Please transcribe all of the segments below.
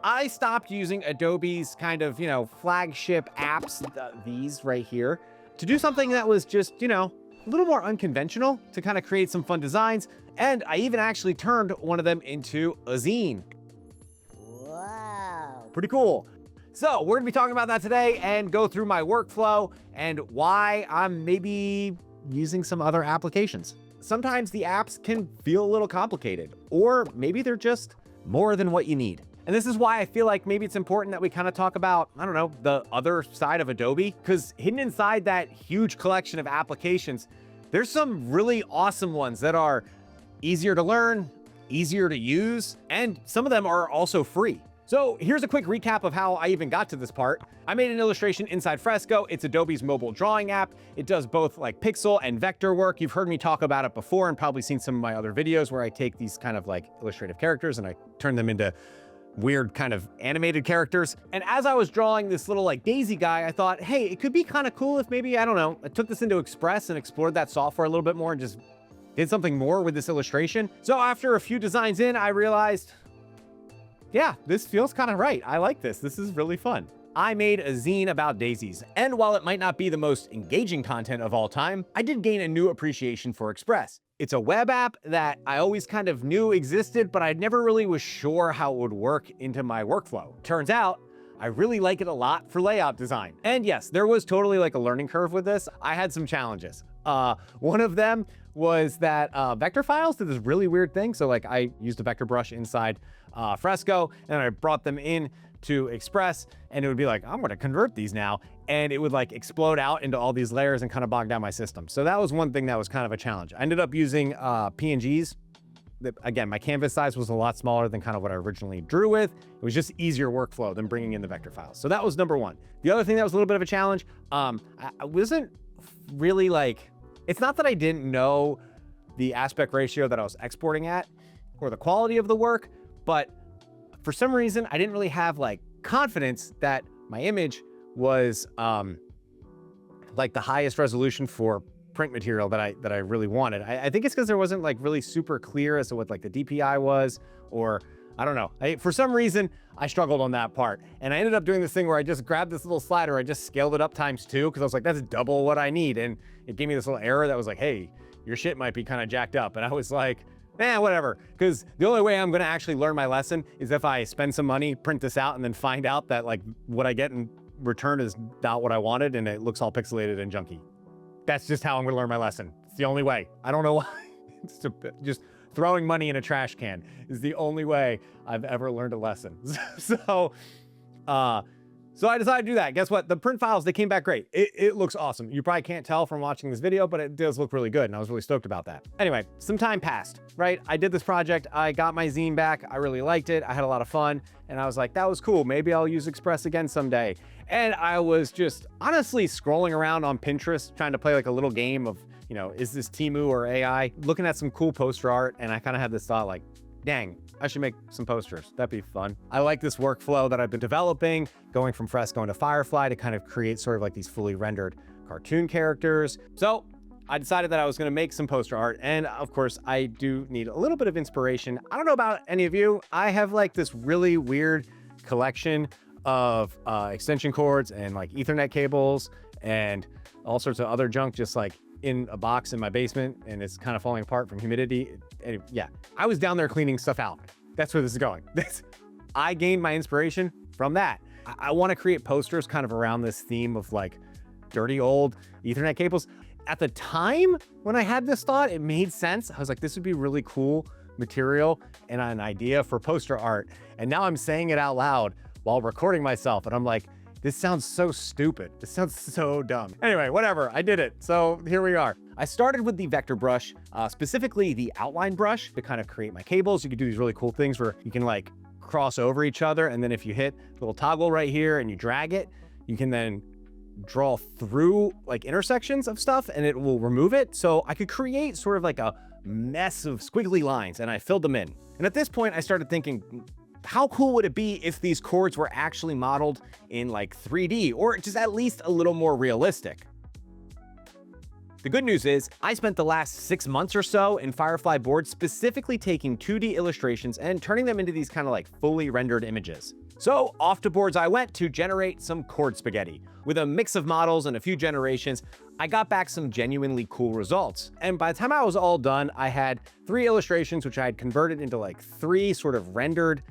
I stopped using Adobe's kind of, flagship apps, these right here, to do something that was just, a little more unconventional to kind of create some fun designs. And I even actually turned one of them into a zine. Wow. Pretty cool. So we're gonna be talking about that today and go through my workflow and why I'm maybe using some other applications. Sometimes the apps can feel a little complicated, or maybe they're just more than what you need. And this is why I feel like maybe it's important that we kind of talk about, I don't know, the other side of Adobe, because hidden inside that huge collection of applications, there's some really awesome ones that are easier to learn, easier to use, and some of them are also free. So here's a quick recap of how I even got to this part. I made an illustration inside Fresco. It's Adobe's mobile drawing app. It does both like pixel and vector work. You've heard me talk about it before and probably seen some of my other videos where I take these kind of like illustrative characters and I turn them into weird kind of animated characters. And as I was drawing this little like Daisy guy, I thought, hey, it could be kind of cool if maybe, I don't know, I took this into Express and explored that software a little bit more and just did something more with this illustration. So after a few designs in, I realized, yeah, this feels kind of right. I like this. This is really fun. I made a zine about daisies, and while it might not be the most engaging content of all time, I did gain a new appreciation for Express. It's a web app that I always kind of knew existed, but I never really was sure how it would work into my workflow. Turns out, I really like it a lot for layout design. And yes, there was totally like a learning curve with this. I had some challenges. One of them was that vector files did this really weird thing. So like I used a vector brush inside Fresco and I brought them in to Express and it would be like, I'm gonna convert these now. And it would like explode out into all these layers and kind of bog down my system. So that was one thing that was kind of a challenge. I ended up using PNGs. Again, my canvas size was a lot smaller than kind of what I originally drew with. It was just easier workflow than bringing in the vector files. So that was number one. The other thing that was a little bit of a challenge, I wasn't really like, it's not that I didn't know the aspect ratio that I was exporting at or the quality of the work, but for some reason, I didn't really have like confidence that my image was like the highest resolution for print material that I really wanted. I think it's because there wasn't like really super clear as to what like the DPI was, or I don't know. For some reason, I struggled on that part. And I ended up doing this thing where I just grabbed this little slider, I just scaled it up ×2 because I was like, that's double what I need. And it gave me this little error that was like, hey, your shit might be kind of jacked up. And I was like, whatever. Because the only way I'm gonna actually learn my lesson is if I spend some money, print this out, and then find out that like what I get in return is not what I wanted and it looks all pixelated and junky. That's just how I'm gonna learn my lesson. It's the only way. I don't know why. It's just throwing money in a trash can is the only way I've ever learned a lesson. So I decided to do that. Guess what? The print files, they came back great. It looks awesome. You probably can't tell from watching this video, but it does look really good. And I was really stoked about that. Anyway, some time passed, right? I did this project. I got my zine back. I really liked it. I had a lot of fun. And I was like, that was cool. Maybe I'll use Express again someday. And I was just honestly scrolling around on Pinterest, trying to play like a little game of, is this Temu or AI? Looking at some cool poster art. And I kind of had this thought like, dang, I should make some posters. That'd be fun. I like this workflow that I've been developing, going from Fresco into Firefly to kind of create sort of like these fully rendered cartoon characters. So I decided that I was gonna make some poster art. And of course, I do need a little bit of inspiration. I don't know about any of you. I have like this really weird collection of extension cords and like Ethernet cables and all sorts of other junk just like in a box in my basement, and it's kind of falling apart from humidity. And yeah, I was down there cleaning stuff out. That's where this is going. I gained my inspiration from that. I want to create posters kind of around this theme of like dirty old Ethernet cables. At the time when I had this thought, it made sense. I was like, this would be really cool material and an idea for poster art. And now I'm saying it out loud while recording myself. And I'm like, this sounds so stupid. This sounds so dumb. Anyway, whatever, I did it. So here we are. I started with the vector brush, specifically the outline brush to kind of create my cables. You can do these really cool things where you can like cross over each other. And then if you hit a little toggle right here and you drag it, you can then draw through like intersections of stuff and it will remove it. So I could create sort of like a mess of squiggly lines and I filled them in. And at this point I started thinking, how cool would it be if these chords were actually modeled in like 3D or just at least a little more realistic? The good news is I spent the last 6 months or so in Firefly boards specifically taking 2D illustrations and turning them into these kind of like fully rendered images. So off to boards I went to generate some chord spaghetti. With a mix of models and a few generations, I got back some genuinely cool results. And by the time I was all done, I had 3 illustrations, which I had converted into like 3 sort of rendered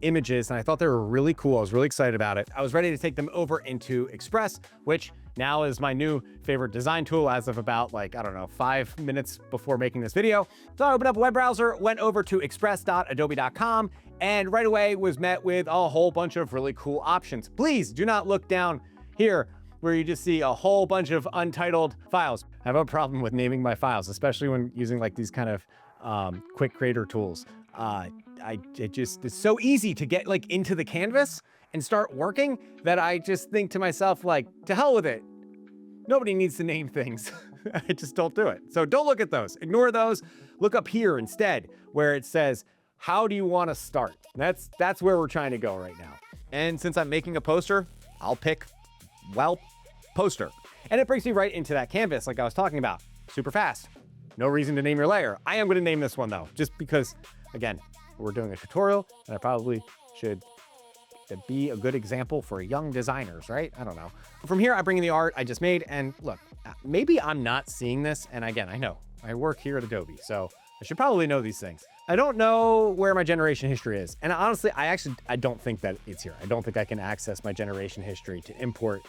images, and I thought they were really cool. I was really excited about it. I was ready to take them over into Express, which now is my new favorite design tool as of about like, I don't know, 5 minutes before making this video. So I opened up a web browser, went over to express.adobe.com, and right away was met with a whole bunch of really cool options. Please do not look down here where you just see a whole bunch of untitled files. I have a problem with naming my files, especially when using like these kind of quick creator tools. It's so easy to get like into the canvas and start working that I just think to myself, like, to hell with it. Nobody needs to name things. I just don't do it. So don't look at those, ignore those. Look up here instead, where it says, how do you want to start? That's where we're trying to go right now. And since I'm making a poster, I'll pick, well, poster. And it brings me right into that canvas like I was talking about, super fast. No reason to name your layer. I am going to name this one though, just because, again, we're doing a tutorial and I probably should be a good example for young designers, right? I don't know. From here, I bring in the art I just made, and look, maybe I'm not seeing this. And again, I know I work here at Adobe, so I should probably know these things. I don't know where my generation history is. And honestly, I don't think that it's here. I don't think I can access my generation history to import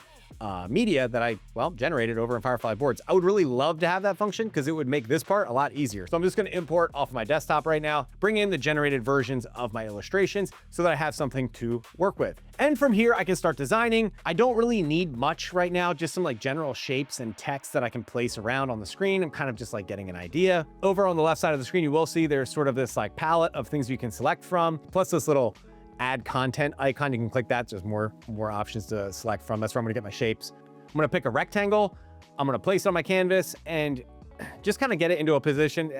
media that I, well, generated over in Firefly boards. I would really love to have that function because it would make this part a lot easier. So I'm just going to import off my desktop right now, bring in the generated versions of my illustrations so that I have something to work with. And from here, I can start designing. I don't really need much right now, just some like general shapes and text that I can place around on the screen. I'm kind of just like getting an idea. Over on the left side of the screen, you will see there's sort of this like palette of things you can select from, plus this little add content icon. You can click that. There's more options to select from. That's where I'm gonna get my shapes. I'm gonna pick a rectangle. I'm gonna place it on my canvas and just kind of get it into a position.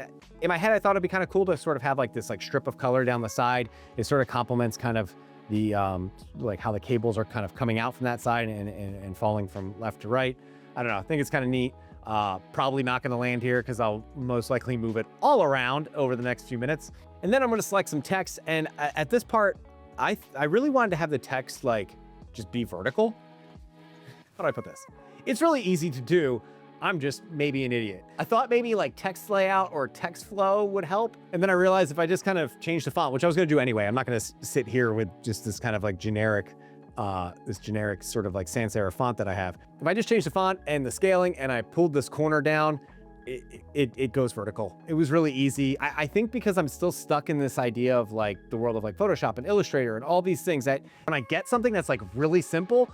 In my head, I thought it'd be kind of cool to sort of have like this like strip of color down the side. It sort of complements kind of the like how the cables are kind of coming out from that side and falling from left to right. I don't know. I think it's kind of neat. Probably not gonna land here because I'll most likely move it all around over the next few minutes. And then I'm gonna select some text. And at this part, I really wanted to have the text like just be vertical. How do I put this? It's really easy to do. I'm just maybe an idiot. I thought maybe like text layout or text flow would help. And then I realized if I just kind of change the font, which I was gonna do anyway, I'm not gonna sit here with just this kind of like generic, this generic sort of like sans serif font that I have. If I just change the font and the scaling and I pulled this corner down, it goes vertical. It was really easy. I think because I'm still stuck in this idea of like the world of like Photoshop and Illustrator and all these things, that when I get something that's like really simple,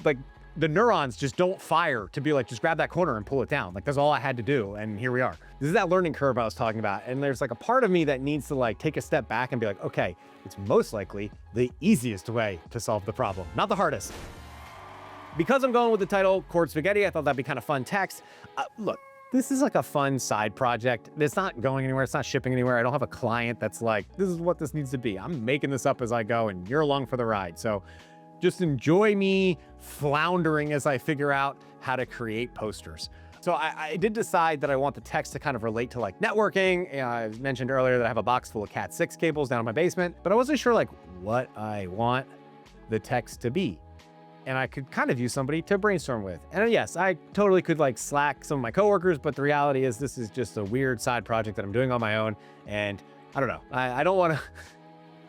like the neurons just don't fire to be like, just grab that corner and pull it down. Like that's all I had to do. And here we are. This is that learning curve I was talking about. And there's like a part of me that needs to like take a step back and be like, okay, it's most likely the easiest way to solve the problem, not the hardest. Because I'm going with the title Chord Spaghetti, I thought that'd be kind of fun text. Look, this is like a fun side project. It's not going anywhere. It's not shipping anywhere. I don't have a client that's like, this is what this needs to be. I'm making this up as I go and you're along for the ride. So just enjoy me floundering as I figure out how to create posters. So I did decide that I want the text to kind of relate to like networking. I mentioned earlier that I have a box full of Cat 6 cables down in my basement, but I wasn't sure like what I want the text to be. And I could kind of use somebody to brainstorm with. And yes, I totally could like Slack some of my coworkers, but the reality is this is just a weird side project that I'm doing on my own. And I don't know, I don't want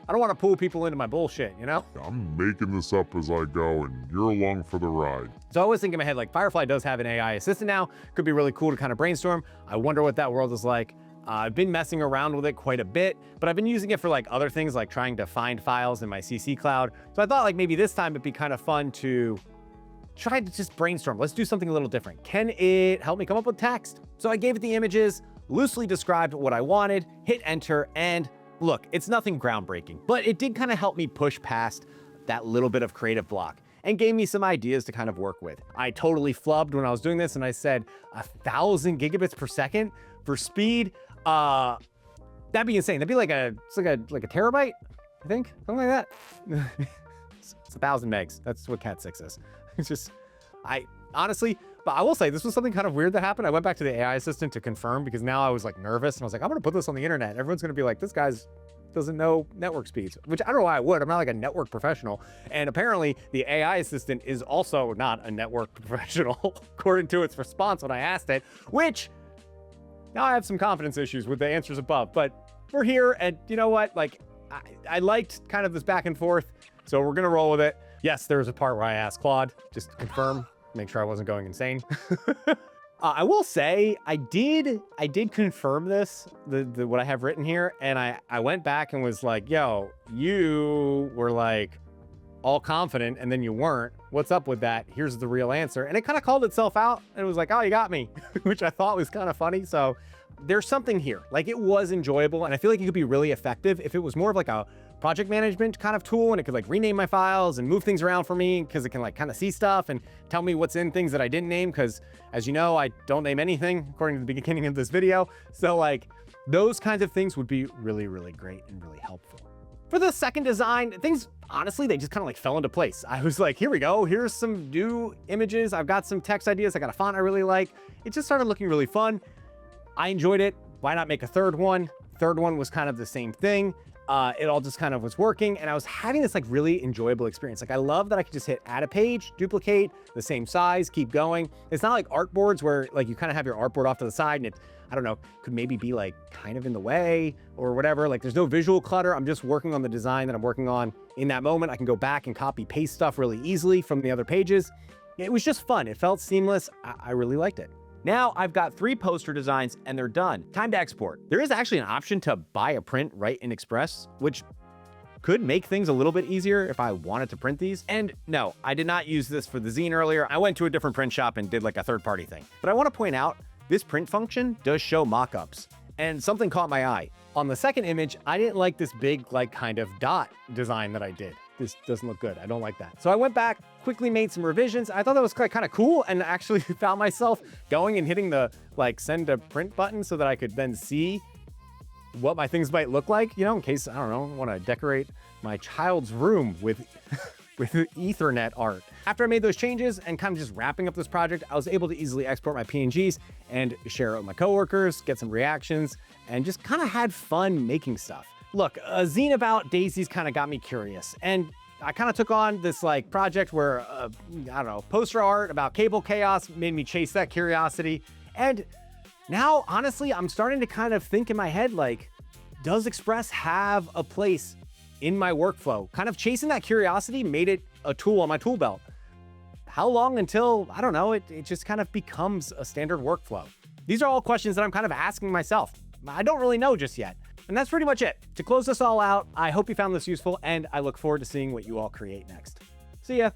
to pull people into my bullshit, you know? I'm making this up as I go and you're along for the ride. So I was thinking in my head, like Firefly does have an AI assistant now. Could be really cool to kind of brainstorm. I wonder what that world is like. I've been messing around with it quite a bit, but I've been using it for like other things, like trying to find files in my CC cloud. So I thought like maybe this time it'd be kind of fun to try to just brainstorm. Let's do something a little different. Can it help me come up with text? So I gave it the images, loosely described what I wanted, hit enter, and look, it's nothing groundbreaking, but it did kind of help me push past that little bit of creative block and gave me some ideas to kind of work with. I totally flubbed when I was doing this and I said 1,000 gigabits per second for speed. That'd be insane. That'd be like a terabyte, I think, something like that. It's 1,000 megs. That's what Cat 6 is. It's just, honestly, but I will say this was something kind of weird that happened. I went back to the AI assistant to confirm because now I was like nervous and I was like, I'm gonna put this on the internet. Everyone's gonna be like, this guy's doesn't know network speeds, which I don't know why I would. I'm not like a network professional. And apparently the AI assistant is also not a network professional, according to its response when I asked it, which now I have some confidence issues with the answers above, but we're here. And you know what? Like I liked kind of this back and forth, so we're going to roll with it. Yes, there was a part where I asked Claude just to confirm, make sure I wasn't going insane. I will say I did confirm this, what I have written here. And I went back and was like, yo, you were like all confident and then you weren't. What's up with that? Here's the real answer. And it kind of called itself out and it was like, oh, you got me, which I thought was kind of funny. So there's something here. Like it was enjoyable. And I feel like it could be really effective if it was more of like a project management kind of tool and it could like rename my files and move things around for me because it can like kind of see stuff and tell me what's in things that I didn't name, because as you know, I don't name anything according to the beginning of this video. So like those kinds of things would be really, really great and really helpful. For the second design, things, honestly, they just kind of like fell into place. I was like, here we go. Here's some new images. I've got some text ideas. I got a font I really like. It just started looking really fun. I enjoyed it. Why not make a third one? Third one was kind of the same thing. It all just kind of was working and I was having this like really enjoyable experience. Like I love that I could just hit add a page, duplicate the same size, keep going. It's not like artboards where like you kind of have your artboard off to the side and it, I don't know, could maybe be like kind of in the way or whatever. Like there's no visual clutter. I'm just working on the design that I'm working on in that moment. I can go back and copy paste stuff really easily from the other pages. It was just fun. It felt seamless. I really liked it. Now I've got 3 poster designs and they're done. Time to export. There is actually an option to buy a print right in Express, which could make things a little bit easier if I wanted to print these. And no, I did not use this for the zine earlier. I went to a different print shop and did like a third-party thing. But I want to point out, this print function does show mock-ups and something caught my eye. On the second image, I didn't like this big like kind of dot design that I did. This doesn't look good. I don't like that. So I went back, quickly made some revisions. I thought that was kind of cool and actually found myself going and hitting the like send to print button so that I could then see what my things might look like, you know, in case, I don't know, want to decorate my child's room with with Ethernet art. After I made those changes and kind of just wrapping up this project, I was able to easily export my PNGs and share it with my coworkers, get some reactions, and just kind of had fun making stuff. Look, a zine about daisies kind of got me curious, and I kind of took on this like project where, I don't know, poster art about cable chaos made me chase that curiosity. And now, honestly, I'm starting to kind of think in my head, like, does Express have a place in my workflow? Kind of chasing that curiosity made it a tool on my tool belt. How long until, I don't know, it just kind of becomes a standard workflow? These are all questions that I'm kind of asking myself. I don't really know just yet. And that's pretty much it. To close this all out, I hope you found this useful and I look forward to seeing what you all create next. See ya.